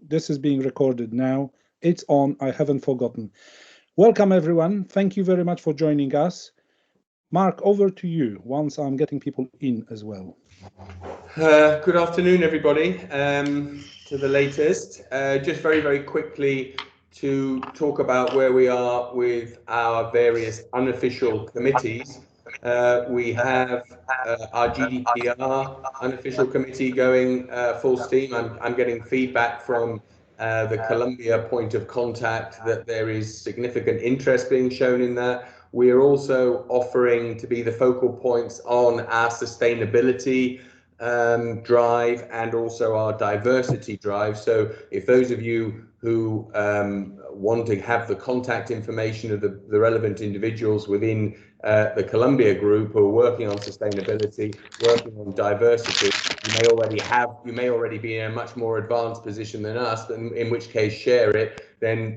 This is being recorded now. It's on. I haven't forgotten. Welcome, everyone. Thank you very much for joining us. Mark, over to you once I'm getting people in as well. Good afternoon, everybody. To the latest, just very quickly to talk about where we are with our various unofficial committees. We have our GDPR unofficial committee going full steam. I'm getting feedback from the Colombia point of contact that there is significant interest being shown in that. We are also offering to be the focal points on our sustainability drive and also our diversity drive. So if those of you who want to have the contact information of the relevant individuals within the Columbia group who are working on sustainability, working on diversity, you may already be in a much more advanced position than us, in which case share it, then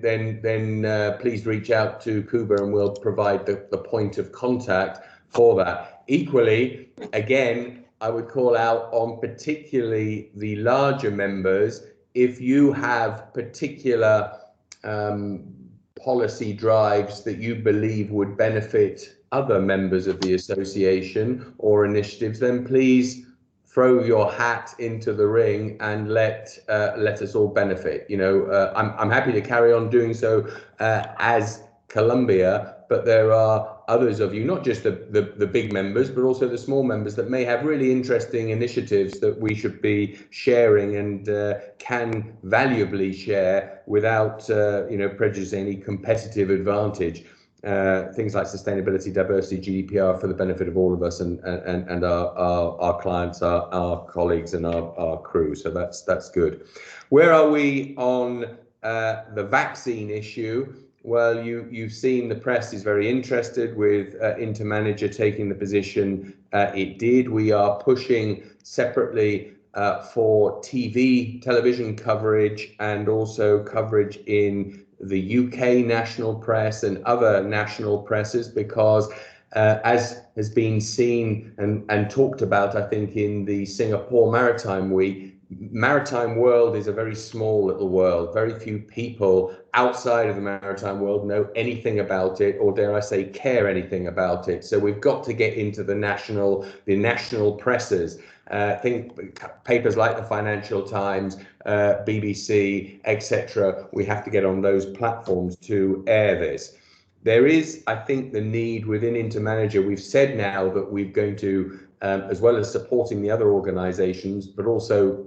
please reach out to Kuba and we'll provide the point of contact for that. Equally, again, I would call out on particularly the larger members, if you have particular policy drives that you believe would benefit other members of the association or initiatives, then please throw your hat into the ring and let us all benefit. I'm happy to carry on doing so as Columbia, but there are others of you, not just the big members, but also the small members that may have really interesting initiatives that we should be sharing and can valuably share without prejudicing any competitive advantage. Things like sustainability, diversity, Gdpr for the benefit of all of us and our clients, our colleagues and our crew. So that's good. Where are we on the vaccine issue? Well, you've seen the press is very interested with InterManager taking the position it did. We are pushing separately for television coverage and also coverage in the UK national press and other national presses, because as has been seen and talked about, I think, in the Singapore Maritime Week, maritime world is a very small little world. Very few people outside of the maritime world know anything about it, or dare I say, care anything about it. So we've got to get into the national presses. Papers like the Financial Times, BBC, etc. We have to get on those platforms to air this. There is, I think, the need within InterManager. We've said now that we're going to, as well as supporting the other organizations, but also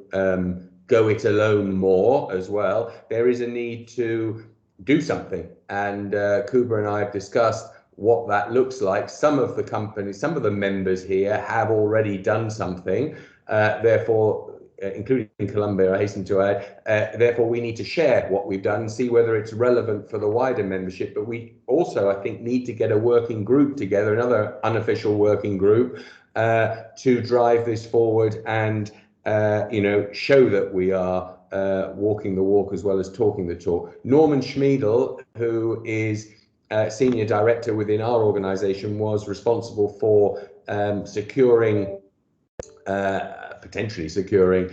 go it alone more as well. There is a need to do something. And Kuba and I have discussed what that looks like. Some of the companies, some of the members here have already done something. Therefore, including Colombia, I hasten to add, therefore we need to share what we've done and see whether it's relevant for the wider membership. But we also, I think, need to get a working group together, another unofficial working group, to drive this forward and show that we are walking the walk as well as talking the talk. Norman Schmiedel, who is senior director within our organization, was responsible for potentially securing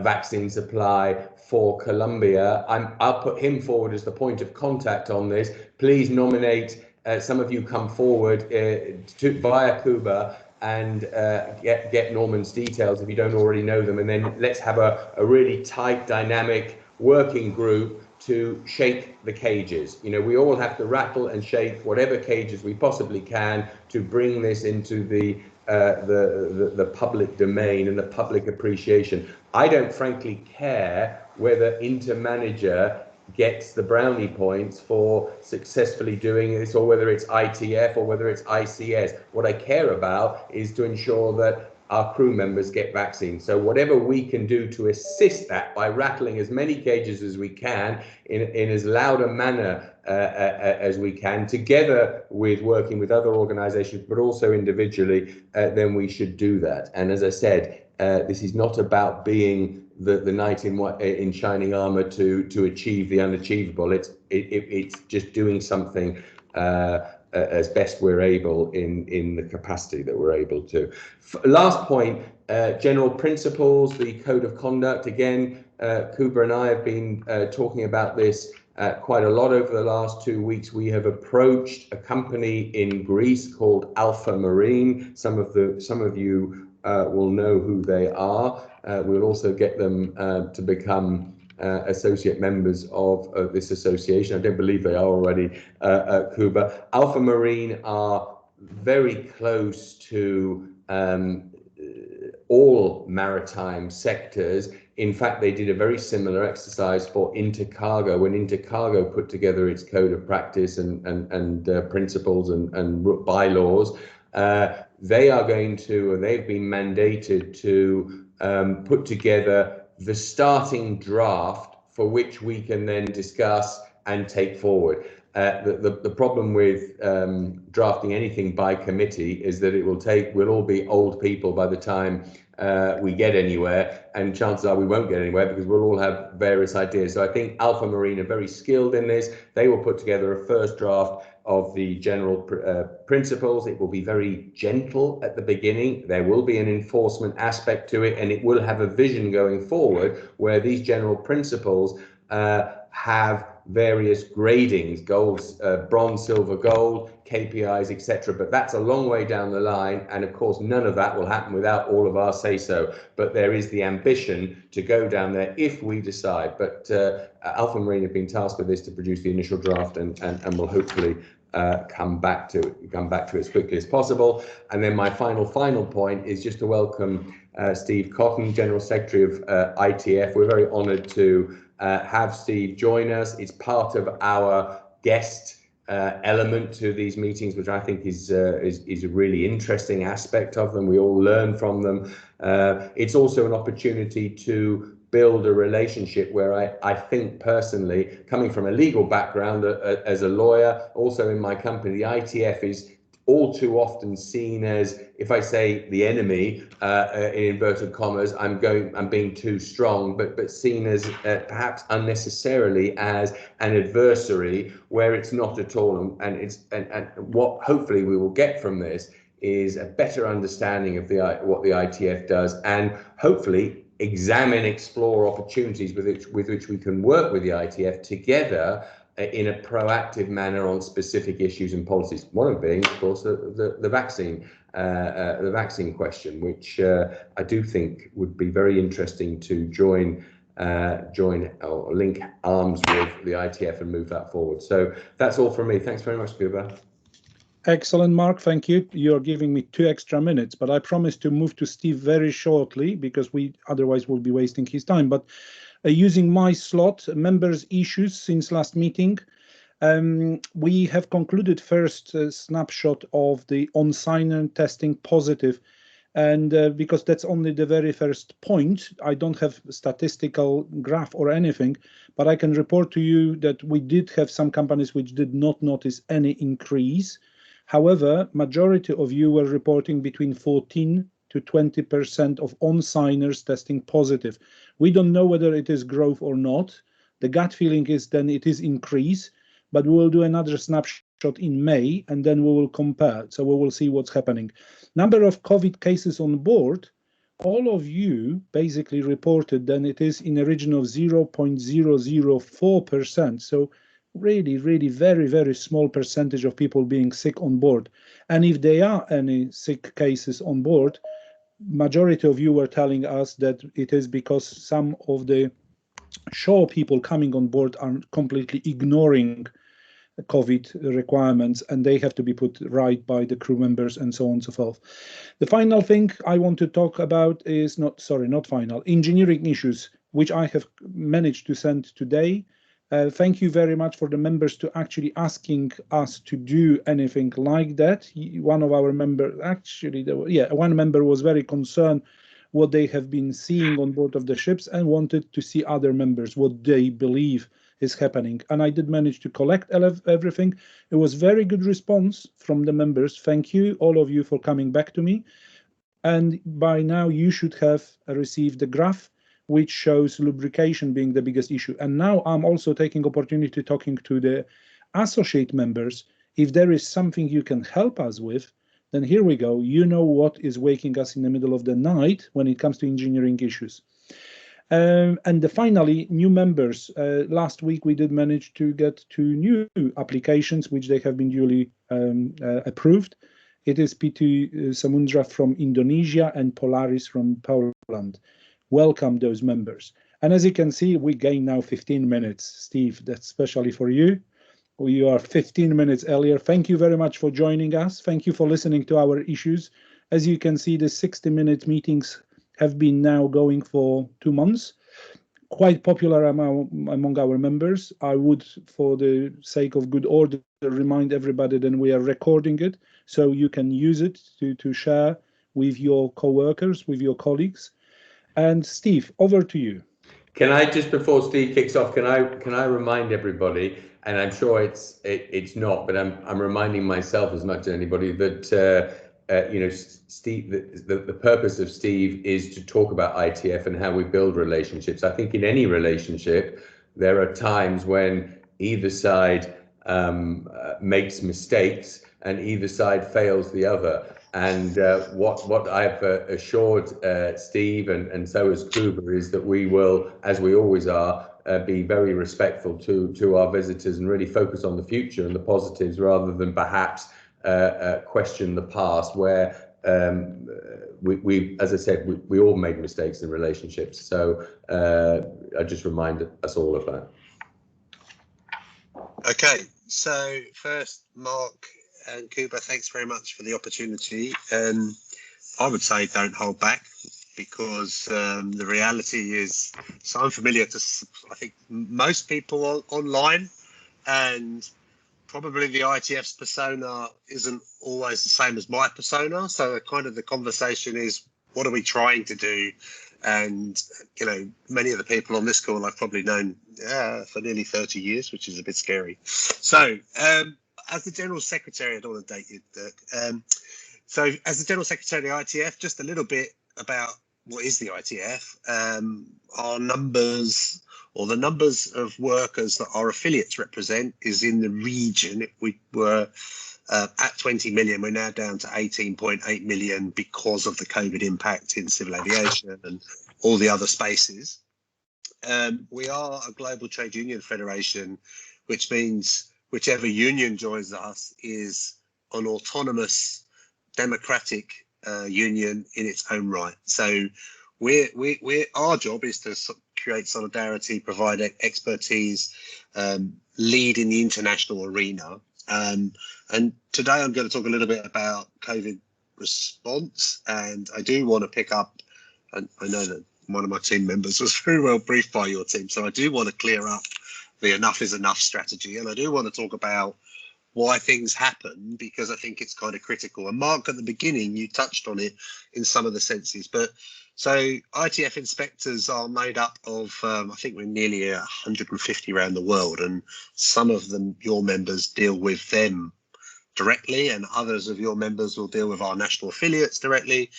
vaccine supply for Colombia. I'll put him forward as the point of contact on this. Please nominate, some of you come forward via Kuba and get Norman's details if you don't already know them, and then let's have a really tight, dynamic working group to shake the cages. We all have to rattle and shake whatever cages we possibly can to bring this into the public domain and the public appreciation. I don't frankly care whether InterManager gets the brownie points for successfully doing this, or whether it's ITF or whether it's ICS. What I care about is to ensure that our crew members get vaccines. So whatever we can do to assist that by rattling as many cages as we can in as loud a manner as we can, together with working with other organizations, but also individually, then we should do that. And as I said, this is not about being the knight in shining armor to achieve the unachievable. It's just doing something as best we're able in the capacity that we're able to. Last point, General principles, the code of conduct. Again, Kuba and I have been talking about this quite a lot over the last 2 weeks. We have approached a company in Greece called Alpha Marine. Some of you will know who they are. We'll also get them to become associate members of this association. I don't believe they are already, Kuba. Alpha Marine are very close to all maritime sectors. In fact, they did a very similar exercise for Intercargo. When Intercargo put together its code of practice and principles and bylaws, they are going to, and they've been mandated to put together the starting draft for which we can then discuss and take forward. The problem with drafting anything by committee is that we'll all be old people by the time we get anywhere, and chances are we won't get anywhere because we'll all have various ideas. So I think Alpha Marine are very skilled in this. They will put together a first draft of the general principles. It will be very gentle at the beginning. There will be an enforcement aspect to it, and it will have a vision going forward where these general principles have various gradings, gold, bronze, silver, gold, KPIs, etc. But that's a long way down the line, and of course none of that will happen without all of our say-so. But there is the ambition to go down there if we decide. But Alpha Marine have been tasked with this to produce the initial draft, and will hopefully come back to it as quickly as possible. And then my final point is just to welcome Steve Cotton, General Secretary of ITF. We're very honoured to have Steve join us. It's part of our guest element to these meetings, which I think is a really interesting aspect of them. We all learn from them. It's also an opportunity to build a relationship where I think personally, coming from a legal background as a lawyer, also in my company, the ITF is all too often seen as, if I say the enemy, in inverted commas, I'm being too strong, but seen as perhaps unnecessarily as an adversary, where it's not at all. And what hopefully we will get from this is a better understanding of what the ITF does, and hopefully explore opportunities with which we can work with the ITF together in a proactive manner on specific issues and policies. One of them being, of course, the vaccine question, which I do think would be very interesting to join or link arms with the ITF and move that forward. So that's all from me. Thanks very much, Kuba. Excellent, Mark. Thank you. You're giving me 2 extra minutes, but I promise to move to Steve very shortly because we otherwise will be wasting his time. But using my slot, members' issues since last meeting, we have concluded first snapshot of the on-signer testing positive. And because that's only the very first point, I don't have statistical graph or anything, but I can report to you that we did have some companies which did not notice any increase. However, majority of you were reporting between 14 to 20% of on-signers testing positive. We don't know whether it is growth or not. The gut feeling is then it is increase, but we will do another snapshot in May, and then we will compare. So we will see what's happening. Number of COVID cases on board, all of you basically reported then it is in a region of 0.004%. So really, really very, very small percentage of people being sick on board. And if there are any sick cases on board, majority of you were telling us that it is because some of the shore people coming on board are completely ignoring COVID requirements, and they have to be put right by the crew members and so on and so forth. The final thing I want to talk about is engineering issues, which I have managed to send today. Thank you very much for the members to actually asking us to do anything like that. One of our members, one member was very concerned what they have been seeing on board of the ships and wanted to see other members, what they believe is happening. And I did manage to collect everything. It was very good response from the members. Thank you, all of you, for coming back to me. And by now you should have received the graph which shows lubrication being the biggest issue. And now I'm also taking opportunity talking to the associate members. If there is something you can help us with, then here we go. You know what is waking us in the middle of the night when it comes to engineering issues. And finally, new members. Last week, we did manage to get 2 new applications, which they have been duly approved. It is Pitu Samundra from Indonesia and Polaris from Poland. Welcome those members. And as you can see, we gain now 15 minutes. Steve, that's especially for you. You are 15 minutes earlier. Thank you very much for joining us. Thank you for listening to our issues. As you can see, the 60-minute meetings have been now going for 2 months. Quite popular among our members. I would, for the sake of good order, remind everybody that we are recording it, so you can use it to share with your co-workers, with your colleagues. And Steve, over to you. Can I just, before Steve kicks off, can I remind everybody, and I'm sure it's not, but I'm reminding myself as much as anybody that Steve, the purpose of Steve is to talk about ITF and how we build relationships. I think in any relationship, there are times when either side makes mistakes and either side fails the other. And what I've assured Steve and so has Kuba is that we will, as we always are, be very respectful to our visitors and really focus on the future and the positives rather than perhaps question the past, where we, as I said, we all made mistakes in relationships. So I just remind us all of that. Okay, so first, Mark and Kuba, thanks very much for the opportunity. I would say don't hold back, because the reality is so unfamiliar to, I think, most people online, and probably the ITF's persona isn't always the same as my persona. So kind of the conversation is, what are we trying to do? And, you know, many of the people on this call I've probably known for nearly 30 years, which is a bit scary. So as the General Secretary, I don't want to date you, Dirk. So as the General Secretary of the ITF, just a little bit about what is the ITF. Our numbers, or the numbers of workers that our affiliates represent, is in the region. If we were at 20 million, we're now down to 18.8 million because of the COVID impact in civil aviation and all the other spaces. We are a global trade union federation, which means whichever union joins us is an autonomous, democratic union in its own right. So our job is to create solidarity, provide expertise, lead in the international arena. And today I'm going to talk a little bit about COVID response, and I do want to pick up, and I know that one of my team members was very well briefed by your team, so I do want to clear up the enough is enough strategy, and I do want to talk about why things happen, because I think it's kind of critical. And Mark, at the beginning, you touched on it in some of the senses, but so ITF inspectors are made up of, I think we're nearly 150 around the world, and some of them, your members, deal with them directly, and others of your members will deal with our national affiliates directly.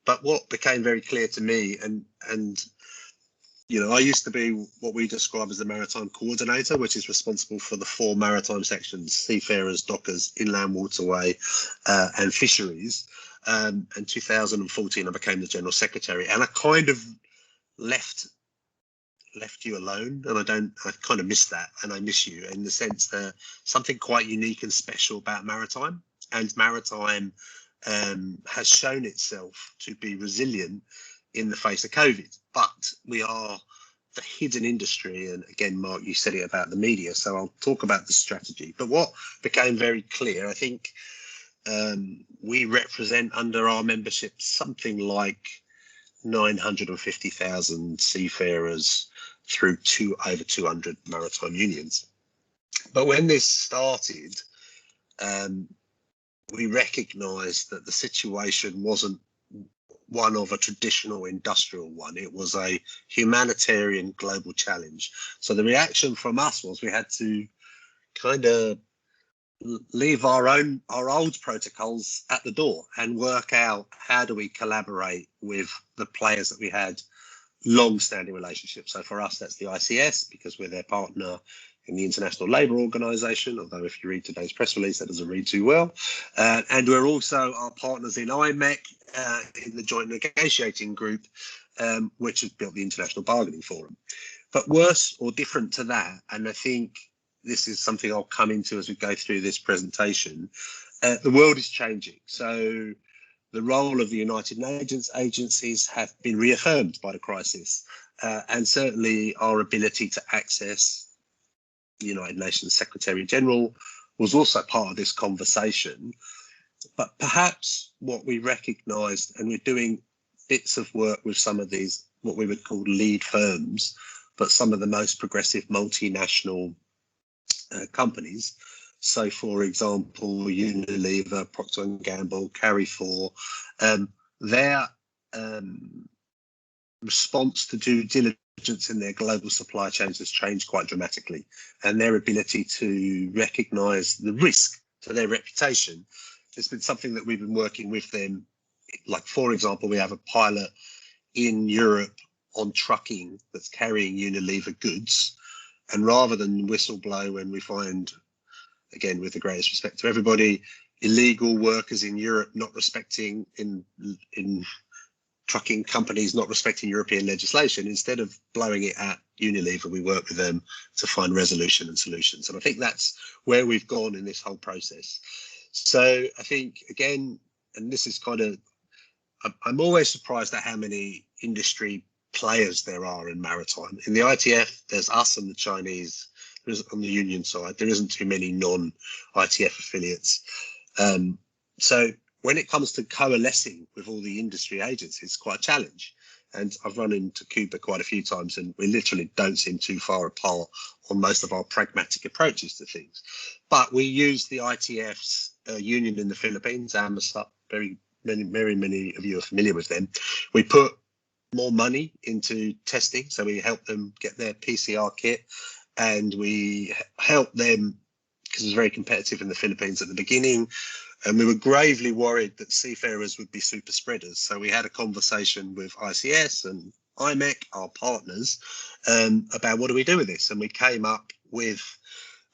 But what became very clear to me, and you know, I used to be what we describe as the maritime coordinator, which is responsible for the 4 maritime sections: seafarers, dockers, inland waterway, and fisheries. In 2014, I became the General Secretary, and I kind of left you alone, and I kind of miss that, and I miss you in the sense that something quite unique and special about maritime, and maritime has shown itself to be resilient in the face of COVID. But we are the hidden industry, and again, Mark, you said it about the media, so I'll talk about the strategy. But what became very clear, I think, we represent under our membership something like 950,000 seafarers through over 200 maritime unions. But when this started, we recognised that the situation wasn't one of a traditional industrial one. It was a humanitarian global challenge. So the reaction from us was we had to kind of leave our old protocols at the door and work out how do we collaborate with the players that we had long-standing relationships. So for us, that's the ICS, because we're their partner in the International Labour Organization, although if you read today's press release, that doesn't read too well. And we're also our partners in IMEC, in the Joint Negotiating Group, which has built the International Bargaining Forum. But worse or different to that, and I think this is something I'll come into as we go through this presentation, the world is changing. So the role of the United Nations agencies have been reaffirmed by the crisis, and certainly our ability to access the United Nations Secretary General was also part of this conversation. But perhaps what we recognised, and we're doing bits of work with some of these, what we would call lead firms, but some of the most progressive multinational companies. So, for example, Unilever, Procter & Gamble, Carrefour, their response to due diligence in their global supply chains has changed quite dramatically, and their ability to recognise the risk to their reputation has been something that we've been working with them. Like, for example, we have a pilot in Europe on trucking that's carrying Unilever goods, and rather than whistleblow when we find, again, with the greatest respect to everybody, illegal workers in Europe not respecting in trucking companies not respecting European legislation, instead of blowing it at Unilever, we work with them to find resolution and solutions. And I think that's where we've gone in this whole process. So I think, again, and this is kind of, I'm always surprised at how many industry players there are in maritime. In the ITF, there's us and the Chinese. On the union side, there isn't too many non-ITF affiliates. So when it comes to coalescing with all the industry agencies, it's quite a challenge. And I've run into Cuba quite a few times, and we literally don't seem too far apart on most of our pragmatic approaches to things. But we use the ITF's union in the Philippines, AMASUP. Very many of you are familiar with them. We put more money into testing, so we help them get their PCR kit, and we help them because it was very competitive in the Philippines at the beginning. And we were gravely worried that seafarers would be super spreaders. So we had a conversation with ICS and IMEC, our partners, about what do we do with this? And we came up with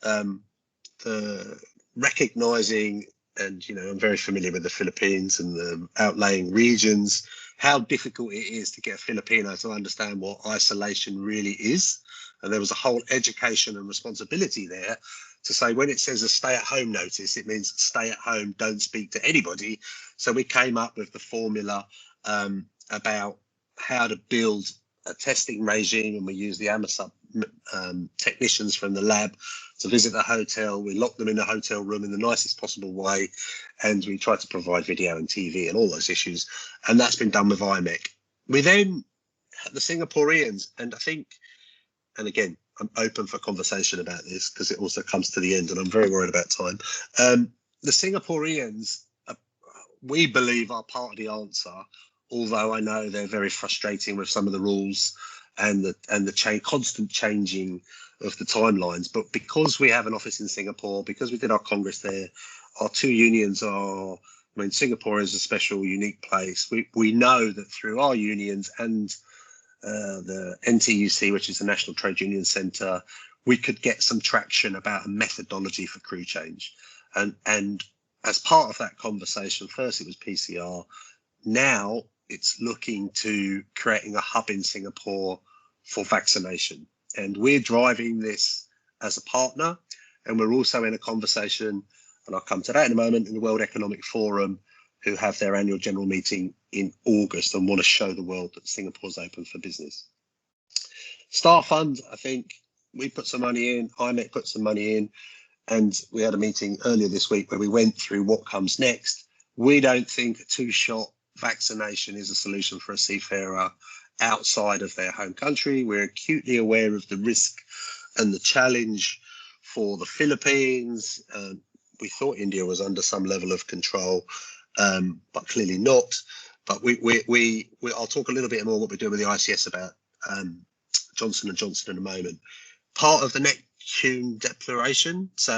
the recognising, and, you know, I'm very familiar with the Philippines and the outlying regions, how difficult it is to get a Filipino to understand what isolation really is. And there was a whole education and responsibility there to say, when it says a stay-at-home notice, it means stay at home, don't speak to anybody. So we came up with the formula about how to build a testing regime, and we used the AMASUP technicians from the lab to visit the hotel. We locked them in a hotel room in the nicest possible way, and we tried to provide video and TV and all those issues. And that's been done with IMEC. We then had the Singaporeans, and I think, and again, I'm open for conversation about this because it also comes to the end and I'm very worried about time. The Singaporeans, we believe, are part of the answer, although I know they're very frustrating with some of the rules and the constant changing of the timelines. But because we have an office in Singapore, because we did our Congress there, our two unions are, I mean, Singapore is a special, unique place. We know that through our unions and the NTUC, which is the National Trade Union Centre, we could get some traction about a methodology for crew change. And as part of that conversation, first it was PCR, now it's looking to creating a hub in Singapore for vaccination. And we're driving this as a partner, and we're also in a conversation, and I'll come to that in a moment, in the World Economic Forum, who have their annual general meeting in August and want to show the world that Singapore's open for business. Star Fund, I think we put some money in, IMEC put some money in, and we had a meeting earlier this week where we went through what comes next. We don't think a two-shot vaccination is a solution for a seafarer outside of their home country. We're acutely aware of the risk and the challenge for the Philippines. We thought India was under some level of control, but clearly not. But I'll talk a little bit more what we're doing with the ICS about Johnson & Johnson in a moment. Part of the Neptune Declaration, so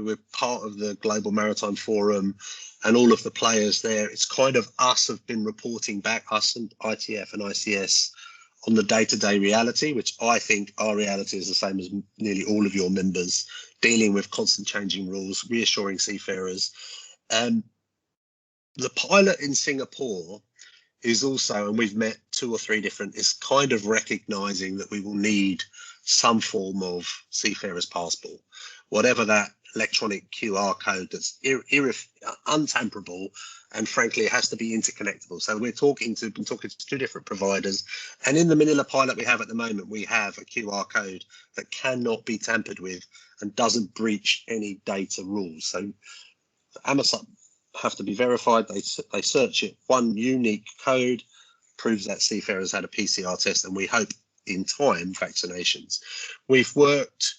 we're part of the Global Maritime Forum and all of the players there. It's kind of us have been reporting back, us and ITF and ICS, on the day-to-day reality, which I think our reality is the same as nearly all of your members, dealing with constant changing rules, reassuring seafarers. The pilot in Singapore is also, and we've met 2 or 3 different, is kind of recognizing that we will need some form of seafarer's passport, whatever that electronic QR code that's untamperable, and frankly it has to be interconnectable. So we're talking to 2 different providers, and in the Manila pilot we have at the moment, we have a QR code that cannot be tampered with and doesn't breach any data rules. So Amazon have to be verified. They search it, one unique code proves that seafarers had a PCR test, and we hope in time vaccinations. We've worked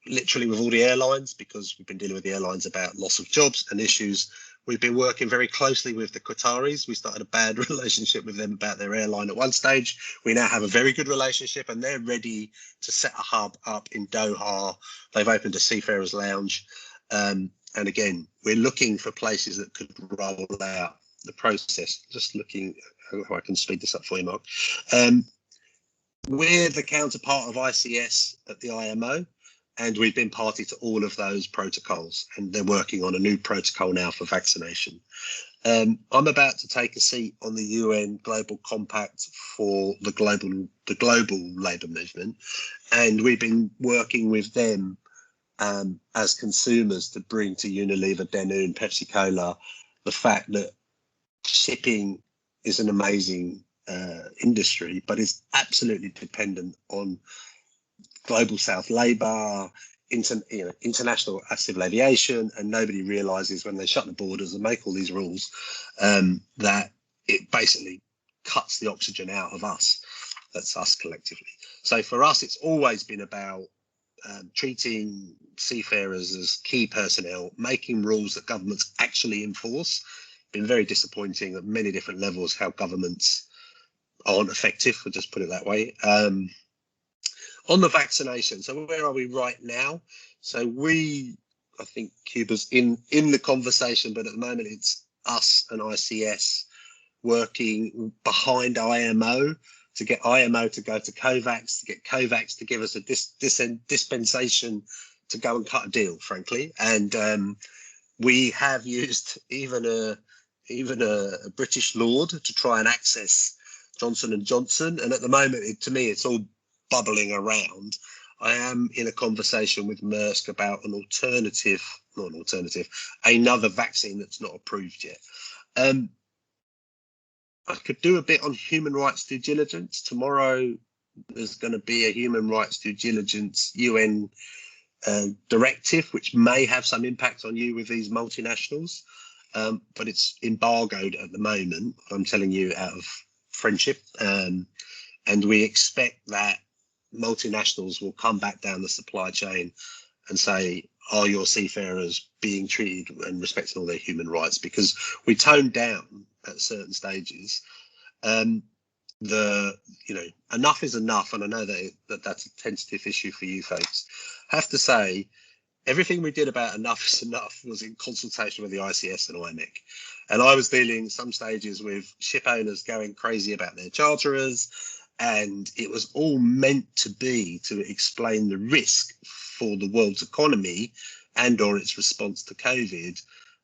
literally with all the airlines because we've been dealing with the airlines about loss of jobs and issues. We've been working very closely with the Qataris. We started a bad relationship with them about their airline at one stage. We now have a very good relationship, and they're ready to set a hub up in Doha. They've opened a seafarers lounge. And again, we're looking for places that could roll out the process. Just looking how I can speed this up for you, Mark. We're the counterpart of ICS at the IMO, and we've been party to all of those protocols, and they're working on a new protocol now for vaccination. I'm about to take a seat on the UN Global Compact for the global labour movement, and we've been working with them as consumers to bring to Unilever, Danone, Pepsi Cola the fact that shipping is an amazing industry, but it's absolutely dependent on global South labour, international civil aviation, and nobody realises when they shut the borders and make all these rules that it basically cuts the oxygen out of us. That's us collectively. So for us, it's always been about treating seafarers as key personnel, making rules that governments actually enforce. Been very disappointing at many different levels how governments aren't effective, we'll just put it that way. On the vaccination, so where are we right now? So I think Cuba's in the conversation, but at the moment it's us and ICS working behind IMO to get IMO to go to COVAX, to get COVAX to give us a dispensation to go and cut a deal, frankly. And we have used even a British lord to try and access Johnson & Johnson. And at the moment, to me, it's all bubbling around. I am in a conversation with Maersk about another vaccine that's not approved yet. I could do a bit on human rights due diligence. Tomorrow, there's going to be a human rights due diligence UN directive, which may have some impact on you with these multinationals, but it's embargoed at the moment, I'm telling you, out of friendship. And we expect that multinationals will come back down the supply chain and say, are your seafarers being treated and respecting all their human rights? Because we toned down at certain stages. Enough is enough, and I know that's a tentative issue for you folks. I have to say, everything we did about enough is enough was in consultation with the ICS and IMEC. And I was dealing some stages with ship owners going crazy about their charterers, and it was all meant to be to explain the risk for the world's economy and or its response to COVID,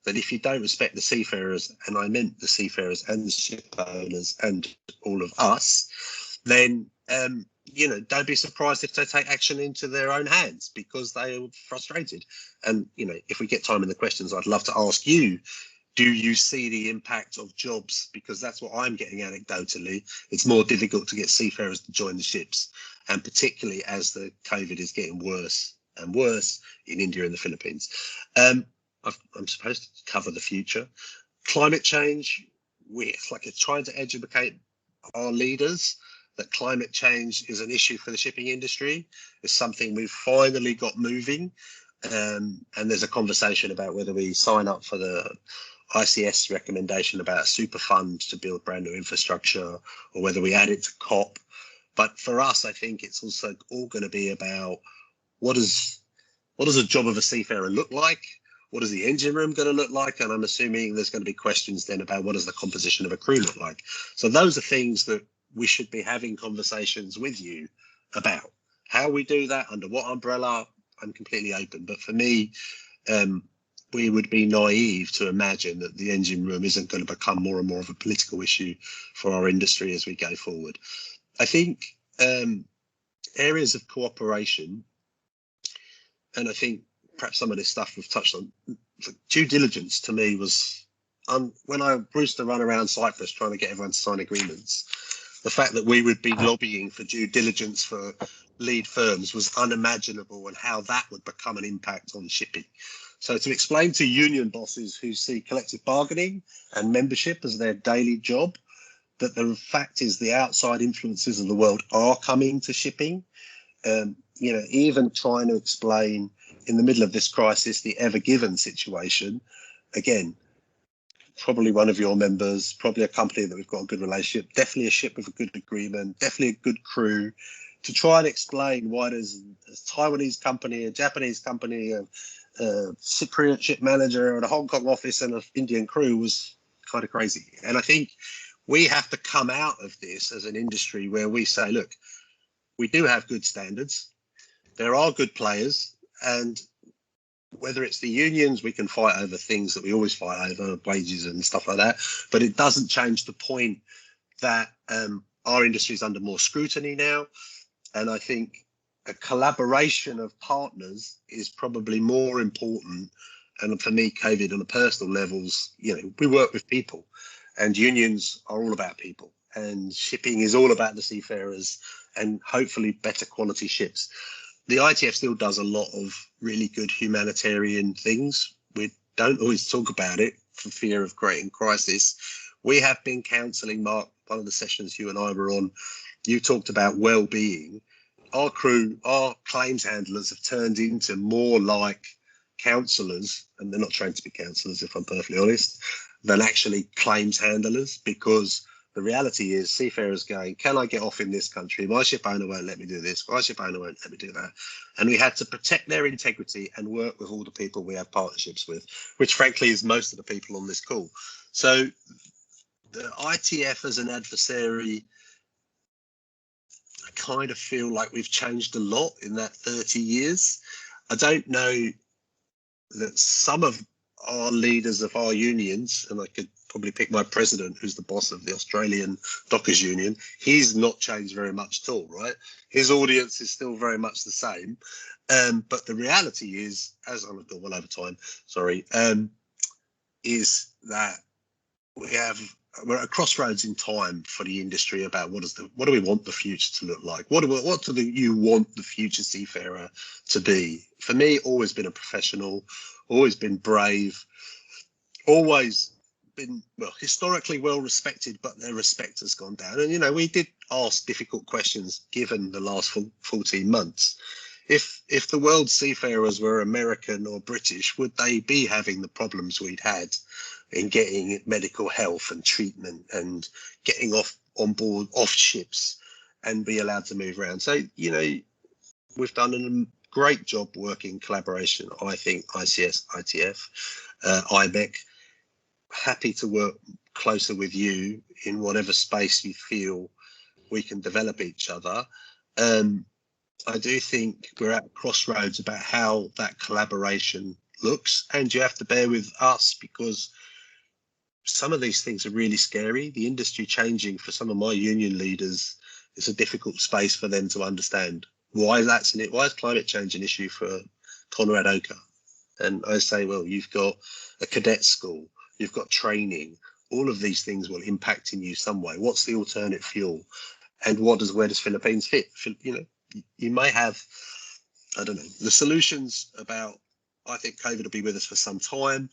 that if you don't respect the seafarers, and I meant the seafarers and the ship owners and all of us, then don't be surprised if they take action into their own hands because they are frustrated. And if we get time in the questions, I'd love to ask you, do you see the impact of jobs? Because that's what I'm getting anecdotally. It's more difficult to get seafarers to join the ships, and particularly as the COVID is getting worse and worse in India and the Philippines. I'm supposed to cover the future. Climate change, we're trying to educate our leaders that climate change is an issue for the shipping industry. It's something we've finally got moving. And there's a conversation about whether we sign up for the ICS recommendation about a super fund to build brand new infrastructure, or whether we add it to COP. But for us, I think it's also all going to be about what does a job of a seafarer look like? What is the engine room going to look like? And I'm assuming there's going to be questions then about what does the composition of a crew look like? So those are things that we should be having conversations with you about. How we do that, under what umbrella, I'm completely open. But for me, we would be naive to imagine that the engine room isn't going to become more and more of a political issue for our industry as we go forward. I think areas of cooperation, and I think perhaps some of this stuff we've touched on, due diligence to me was, when I used to run around Cyprus trying to get everyone to sign agreements, the fact that we would be lobbying for due diligence for lead firms was unimaginable, and how that would become an impact on shipping. So to explain to union bosses who see collective bargaining and membership as their daily job, that the fact is the outside influences of the world are coming to shipping. Even trying to explain in the middle of this crisis, the Ever Given situation, again, probably one of your members, probably a company that we've got a good relationship, definitely a ship with a good agreement, definitely a good crew, to try and explain why there's a Taiwanese company, a Japanese company, a Cypriot ship manager, and a Hong Kong office and an Indian crew was kind of crazy. And I think we have to come out of this as an industry where we say, look, we do have good standards. There are good players, and whether it's the unions, we can fight over things that we always fight over, wages and stuff like that. But it doesn't change the point that our industry is under more scrutiny now. And I think a collaboration of partners is probably more important. And for me, COVID on a personal levels, we work with people, and unions are all about people, and shipping is all about the seafarers and hopefully better quality ships. The ITF still does a lot of really good humanitarian things. We don't always talk about it for fear of creating crisis. We have been counselling, Mark, one of the sessions you and I were on, you talked about well-being. Our crew, our claims handlers have turned into more like counsellors, and they're not trained to be counsellors, if I'm perfectly honest, than actually claims handlers, because the reality is seafarers going, can I get off in this country? My ship owner won't let me do this. My ship owner won't let me do that. And we had to protect their integrity and work with all the people we have partnerships with, which frankly is most of the people on this call. So the ITF as an adversary, I kind of feel like we've changed a lot in that 30 years. I don't know that some of our leaders of our unions, and I could probably pick my president, who's the boss of the Australian Dockers Union, he's not changed very much at all, right? His audience is still very much the same. But the reality is, as I've gone well over time, sorry, is that we're at a crossroads in time for the industry about what do we want the future to look like? What do you want the future seafarer to be? For me, always been a professional, always been brave, always been, well, historically well respected, but their respect has gone down. And, we did ask difficult questions given the last 14 months. If the world's seafarers were American or British, would they be having the problems we'd had in getting medical health and treatment and getting on board off ships and be allowed to move around? So, we've done a great job working collaboration, I think, ICS, ITF, IBEC. Happy to work closer with you in whatever space you feel we can develop each other. I do think we're at crossroads about how that collaboration looks, and you have to bear with us because some of these things are really scary. The industry changing for some of my union leaders is a difficult space for them to understand. Why is climate change an issue for Conrad Oka? And I say, well, you've got a cadet school, you've got training, all of these things will impact in you some way. What's the alternate fuel? And where does Philippines fit? You may have, I don't know, the solutions about, I think COVID will be with us for some time.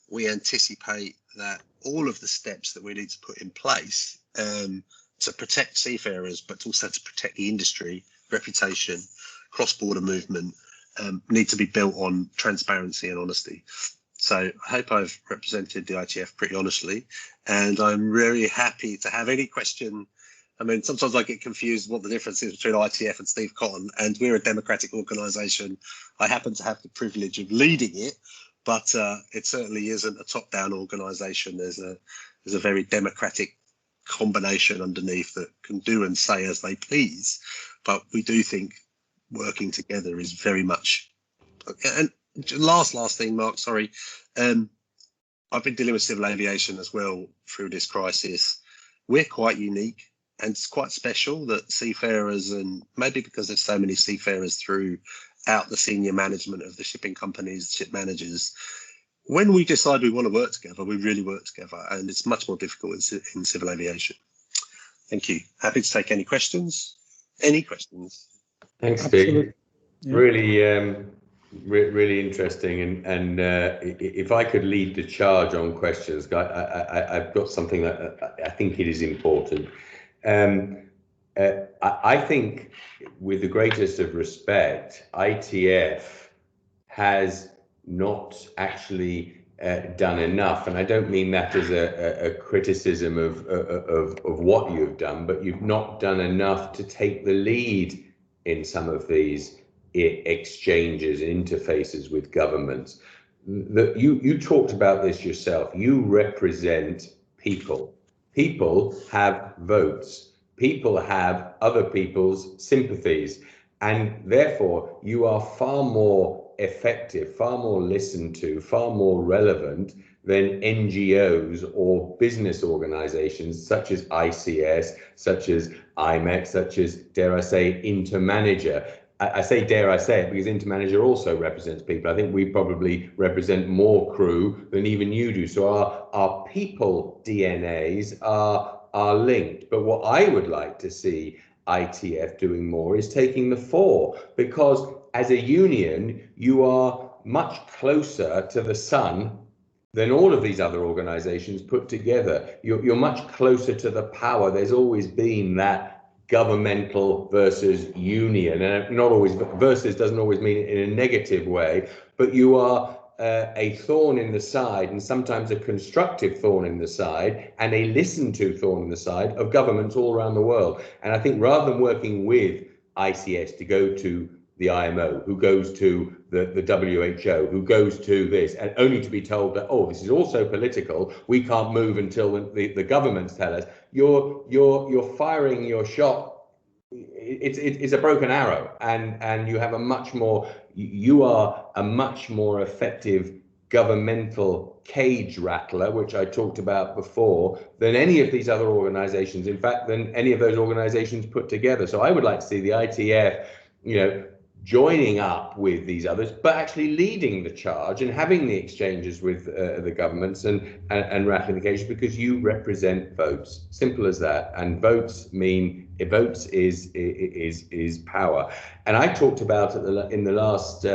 We anticipate that all of the steps that we need to put in place to protect seafarers, but also to protect the industry, reputation, cross-border movement, need to be built on transparency and honesty. So I hope I've represented the ITF pretty honestly, and I'm really happy to have any question. I mean, sometimes I get confused what the difference is between ITF and Steve Cotton, and we're a democratic organisation. I happen to have the privilege of leading it, but it certainly isn't a top-down organisation. There's a very democratic combination underneath that can do and say as they please. But we do think working together is very much. And last thing, Mark, sorry. I've been dealing with civil aviation as well through this crisis. We're quite unique, and it's quite special that seafarers, and maybe because there's so many seafarers throughout the senior management of the shipping companies, ship managers, when we decide we want to work together, we really work together, and it's much more difficult in civil aviation. Thank you. Happy to take any questions. Any questions? Thanks, Steve. Yeah. Really, really interesting. And if I could lead the charge on questions, I've got something that I think it is important. I think, with the greatest of respect, ITF has not actually done enough, and I don't mean that as a criticism of what you've done, but you've not done enough to take the lead in some of these exchanges and interfaces with governments. You talked about this yourself. You represent people. People have votes. People have other people's sympathies, and therefore you are far more effective, far more listened to, far more relevant than NGOs or business organizations such as ICS, such as IMEC, such as, dare I say, InterManager. I say dare I say it because InterManager also represents people. I think we probably represent more crew than even you do. So our people DNAs are linked. But what I would like to see ITF doing more is taking the fore, because as a union, you are much closer to the sun than all of these other organizations put together. You're much closer to the power. There's always been that governmental versus union, and not always, versus doesn't always mean it in a negative way, but you are a thorn in the side, and sometimes a constructive thorn in the side, and a listened to thorn in the side of governments all around the world. And I think rather than working with ICS to go to the IMO, who goes to the WHO, who goes to this, and only to be told that, oh, this is also political, we can't move until the governments tell us, you're firing your shot. It's a broken arrow, and you have you are a much more effective governmental cage rattler, which I talked about before, than any of these other organizations, in fact, than any of those organizations put together. So I would like to see the ITF, joining up with these others, but actually leading the charge and having the exchanges with the governments and rattling the cages, because you represent votes. Simple as that. And votes is power. And I talked about in the last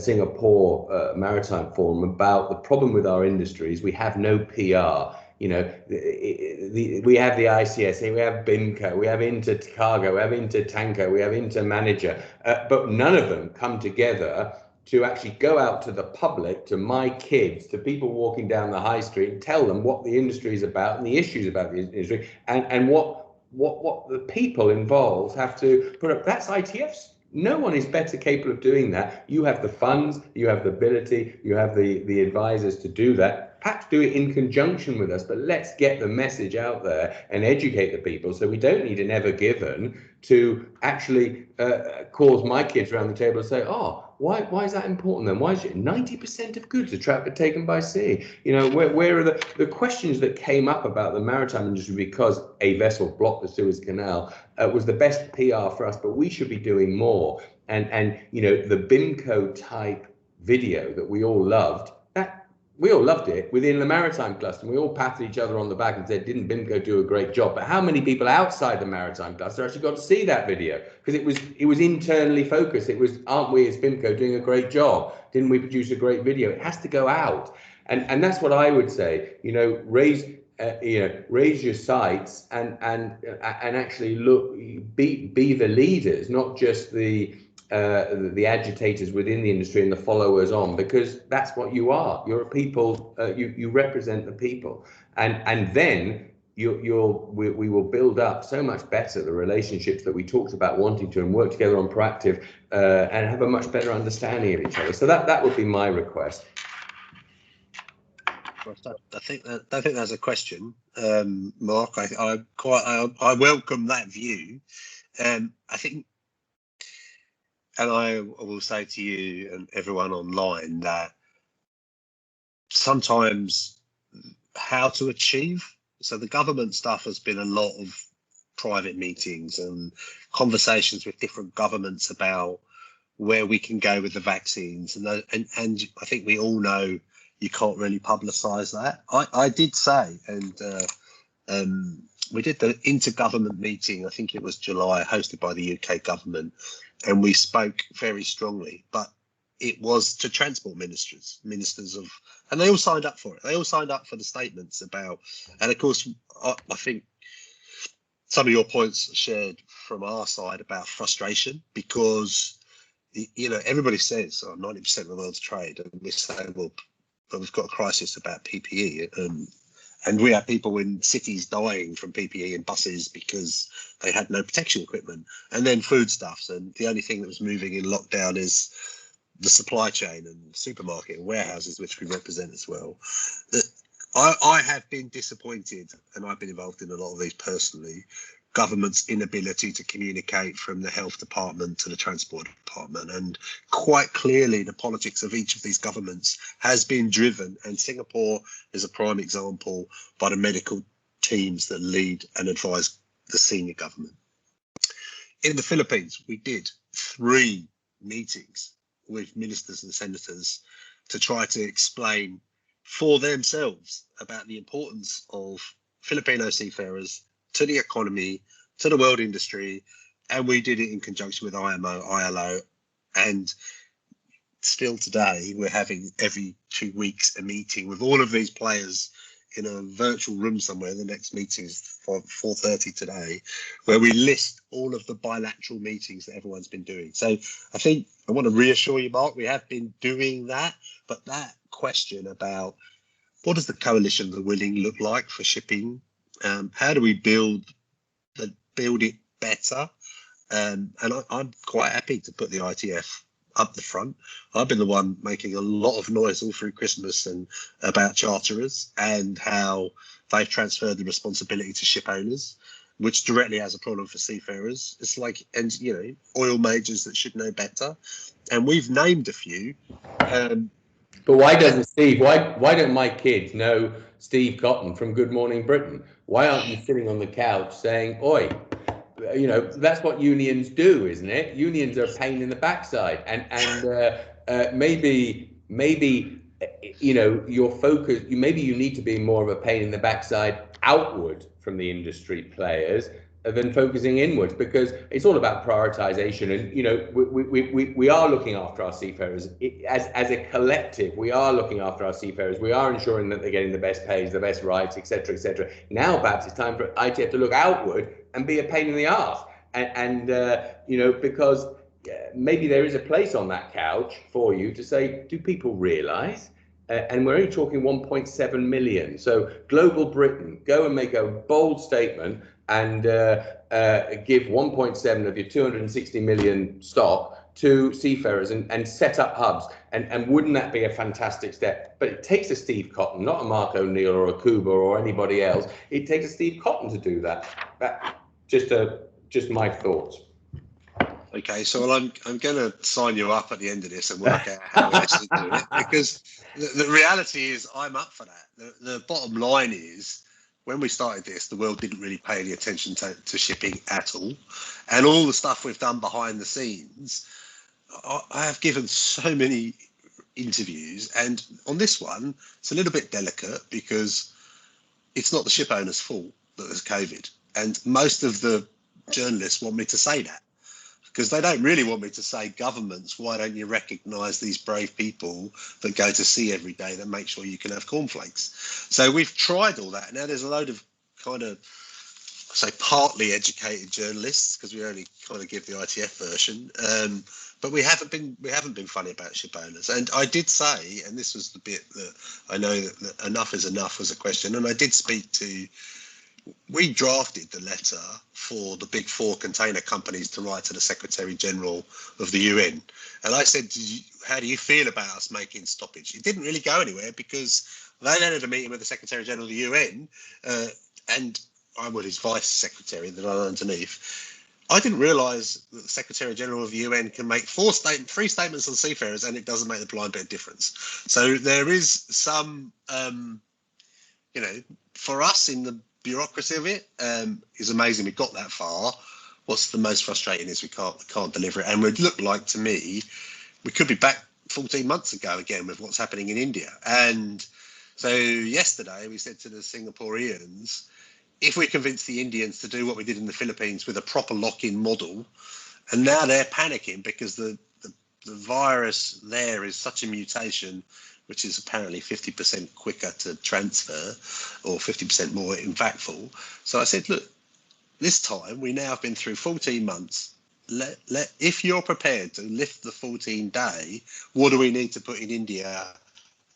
Singapore Maritime Forum about the problem with our industries. We have no PR. We have the ICS, we have BIMCO, we have Intercargo, we have Intertanker, we have InterManager, but none of them come together to actually go out to the public, to my kids, to people walking down the high street, and tell them what the industry is about and the issues about the industry, and what the people involved have to put up. That's ITF's. No one is better capable of doing that. You have the funds, you have the ability, you have the advisors to do that. Perhaps do it in conjunction with us, but let's get the message out there and educate the people, so we don't need an Ever Given to actually cause my kids around the table to say, oh, why is that important then? Why is it 90% of goods are taken by sea? Where are the questions that came up about the maritime industry because a vessel blocked the Suez Canal was the best PR for us, but we should be doing more. And the BIMCO type video that we all loved, we all loved it within the maritime cluster, and we all patted each other on the back and said, didn't BIMCO do a great job? But how many people outside the maritime cluster actually got to see that video? Because it was internally focused. It was, aren't we as BIMCO doing a great job? Didn't we produce a great video? It has to go out. And that's what I would say, raise your sights and actually be the leaders, not just the agitators within the industry and the followers on, because that's what you are. You're a people. You represent the people, and then we will build up so much better the relationships that we talked about wanting to, and work together on proactive and have a much better understanding of each other. So that would be my request. don't think that's a question, Mark. I welcome that view. I think, and I will say to you and everyone online that sometimes how to achieve. So the government stuff has been a lot of private meetings and conversations with different governments about where we can go with the vaccines, and I think we all know you can't really publicise that. I did say, and we did the intergovernment meeting, I think it was July, hosted by the UK government, and we spoke very strongly, but it was to transport ministers of, and they all signed up for it. They all signed up for the statements about, and of course, I think some of your points shared from our side about frustration, because, you know, everybody says 90% of the world's trade, and we say, well, but we've got a crisis about PPE, and we have people in cities dying from PPE in buses because they had no protection equipment, and then foodstuffs, and the only thing that was moving in lockdown is the supply chain and supermarket and warehouses, which we represent as well. I have been disappointed, and I've been involved in a lot of these personally, government's inability to communicate from the health department to the transport department. And quite clearly, the politics of each of these governments has been driven, and Singapore is a prime example, by the medical teams that lead and advise the senior government. In the Philippines, we did 3 meetings with ministers and senators to try to explain for themselves about the importance of Filipino seafarers to the economy, to the world industry, and we did it in conjunction with IMO, ILO, and still today we're having every 2 weeks a meeting with all of these players in a virtual room somewhere. The next meeting is 4:30 today, where we list all of the bilateral meetings that everyone's been doing. So I think I want to reassure you, Mark, we have been doing that, but that question about what does the coalition of the willing look like for shipping? How do we build it better? And I'm quite happy to put the ITF up the front. I've been the one making a lot of noise all through Christmas and about charterers and how they've transferred the responsibility to ship owners, which directly has a problem for seafarers. It's like, and you know, oil majors that should know better. And we've named a few. But why doesn't Steve? Why don't my kids know Steve Cotton from Good Morning Britain? Why aren't you sitting on the couch saying, "Oi"? You know, that's what unions do, isn't it? Unions are a pain in the backside, and maybe you know, your focus. Maybe you need to be more of a pain in the backside outward from the industry players than focusing inwards, because it's all about prioritization. And you know, we are looking after our seafarers as a collective. We are looking after our seafarers. We are ensuring that they're getting the best pays, the best rights, etc., etc. Now perhaps it's time for ITF to look outward and be a pain in the arse, and you know, because maybe there is a place on that couch for you to say, do people realize? And we're only talking 1.7 million. So global Britain, go and make a bold statement and give 1.7 of your 260 million stock to seafarers and set up hubs. And wouldn't that be a fantastic step? But it takes a Steve Cotton, not a Mark O'Neill or a Kuba or anybody else. It takes a Steve Cotton to do that. Just my thoughts. Okay, so I'm going to sign you up at the end of this and work out how we actually do it, because the reality is I'm up for that. The bottom line is, when we started this, the world didn't really pay any attention to shipping at all. And all the stuff we've done behind the scenes, I have given so many interviews. And on this one, it's a little bit delicate because it's not the ship owner's fault that there's COVID. And most of the journalists want me to say that, because they don't really want me to say, governments, why don't you recognise these brave people that go to sea every day that make sure you can have cornflakes? So we've tried all that. Now there's a load of kind of, say, partly educated journalists, because we only kind of give the ITF version, but we haven't been funny about ship owners. And I did say, and this was the bit that I know that enough is enough was a question, and I did speak to. We drafted the letter for the big 4 container companies to write to the Secretary General of the UN. And I said, how do you feel about us making stoppage? It didn't really go anywhere because They then had a meeting with the Secretary General of the UN, and I was his Vice Secretary that I'm underneath. I didn't realise that the Secretary General of the UN can make three statements on seafarers, and it doesn't make the blind bit of difference. So there is some, for us in the bureaucracy of it, is amazing we got that far. What's the most frustrating is we can't deliver it, and it would look like to me we could be back 14 months ago again with what's happening in India. And so yesterday we said to the Singaporeans, if we convince the Indians to do what we did in the Philippines with a proper lock-in model, and now they're panicking because the virus there is such a mutation, which is apparently 50% quicker to transfer or 50% more impactful. So I said, look, this time we now have been through 14 months. If you're prepared to lift the 14-day, what do we need to put in India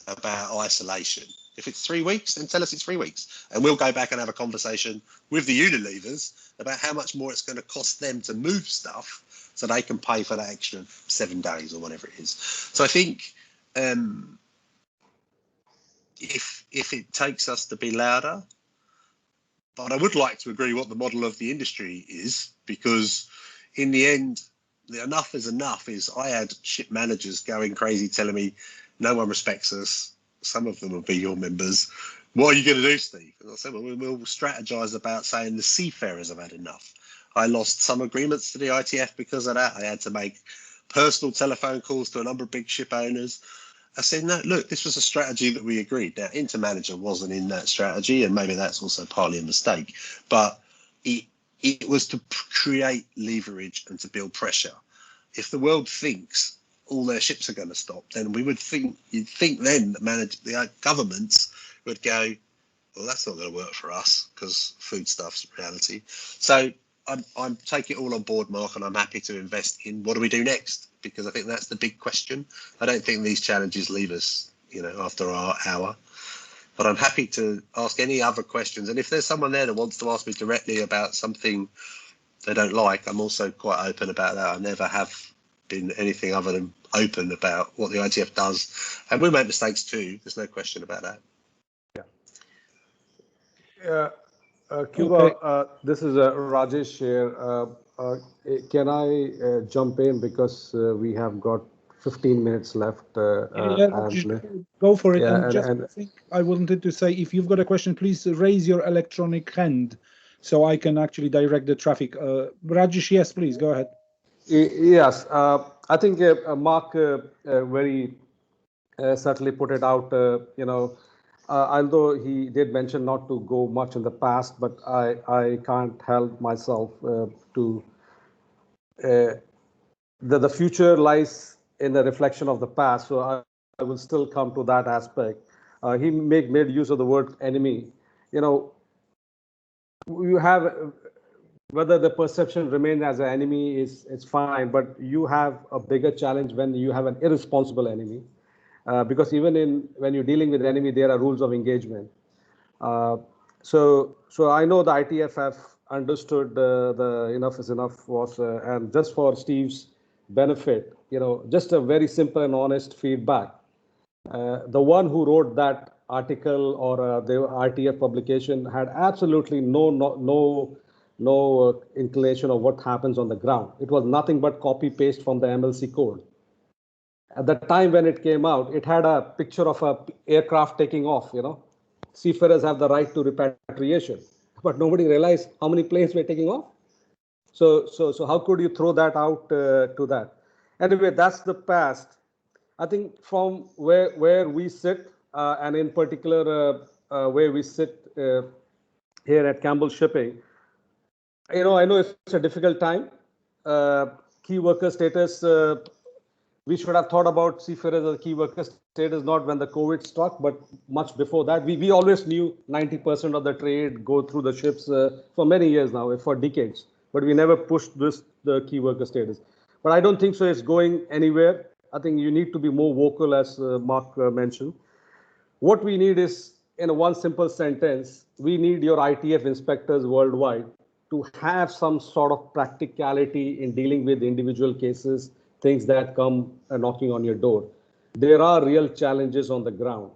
about isolation? If it's 3 weeks, then tell us it's 3 weeks. And we'll go back and have a conversation with the Unilevers about how much more it's going to cost them to move stuff so they can pay for that extra 7 days or whatever it is. So I think if it takes us to be louder, but I would like to agree what the model of the industry is, because in the end, the enough is enough is I had ship managers going crazy telling me no one respects us. Some of them will be your members. What are you going to do, Steve? And I said, well, we'll strategize about saying the seafarers have had enough. I lost some agreements to the ITF because of that. I had to make personal telephone calls to a number of big ship owners. I said, no, look, this was a strategy that we agreed. Now, InterManager wasn't in that strategy, and maybe that's also partly a mistake. But it was to create leverage and to build pressure. If the world thinks all their ships are going to stop, then you'd think then that the governments would go, well, that's not going to work for us because foodstuff's reality. So I'm taking it all on board, Mark, and I'm happy to invest in what do we do next, because I think that's the big question. I don't think these challenges leave us, after our hour. But I'm happy to ask any other questions. And if there's someone there that wants to ask me directly about something they don't like, I'm also quite open about that. I never have been anything other than open about what the ITF does. And we make mistakes too. There's no question about that. Yeah. Cuba, this is Rajesh here. Can I jump in, because we have got 15 minutes left? Go for it. Yeah, I think I wanted to say, if you've got a question, please raise your electronic hand so I can actually direct the traffic. Rajesh, yes, please, go ahead. Yes, I think Mark very certainly put it out, although he did mention not to go much in the past, but I can't help myself to the future lies in the reflection of the past. So I will still come to that aspect. He made use of the word enemy. You have, whether the perception remains as an enemy is fine, but you have a bigger challenge when you have an irresponsible enemy. Because even when you're dealing with the enemy, there are rules of engagement. So I know the ITF have understood the enough is enough was, and just for Steve's benefit, just a very simple and honest feedback. The one who wrote that article or the ITF publication had absolutely no inclination of what happens on the ground. It was nothing but copy paste from the MLC code. At the time when it came out, it had a picture of a aircraft taking off. Seafarers have the right to repatriation, but nobody realized how many planes were taking off. So how could you throw that out to that? Anyway, that's the past. I think from where we sit, and in particular where we sit here at Campbell Shipping, I know it's a difficult time. Key worker status. We should have thought about seafarers as a key worker status, not when the COVID struck, but much before that. We always knew 90% of the trade go through the ships for many years now, for decades. But we never pushed the key worker status. But I don't think so it's going anywhere. I think you need to be more vocal, as Mark mentioned. What we need is, in one simple sentence, we need your ITF inspectors worldwide to have some sort of practicality in dealing with individual cases, things that come knocking on your door. There are real challenges on the ground.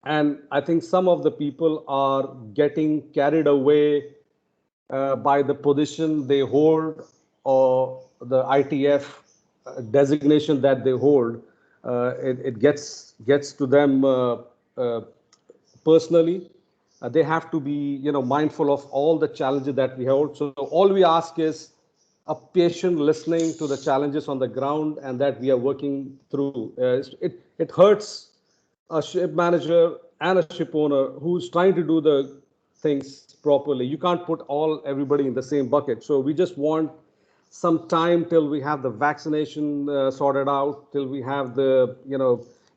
And I think some of the people are getting carried away by the position they hold or the ITF designation that they hold. It gets to them personally. They have to be, mindful of all the challenges that we hold. So all we ask is a patient listening to the challenges on the ground, and that we are working through. It hurts a ship manager and a ship owner who's trying to do the things properly. You can't put everybody in the same bucket. So we just want some time till we have the vaccination sorted out, till we have the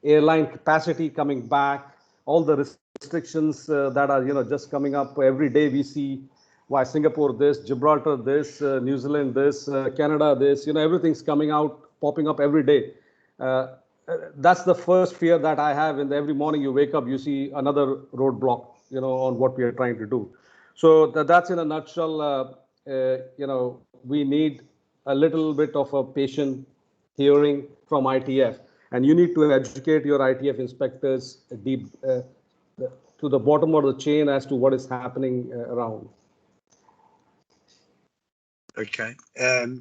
airline capacity coming back, all the restrictions that are just coming up every day. We see why Singapore this, Gibraltar this, New Zealand this, Canada this, everything's coming out, popping up every day. That's the first fear that I have. And every morning you wake up, you see another roadblock, on what we are trying to do. So that's in a nutshell. We need a little bit of a patient hearing from ITF, and you need to educate your ITF inspectors deep to the bottom of the chain as to what is happening around. Okay.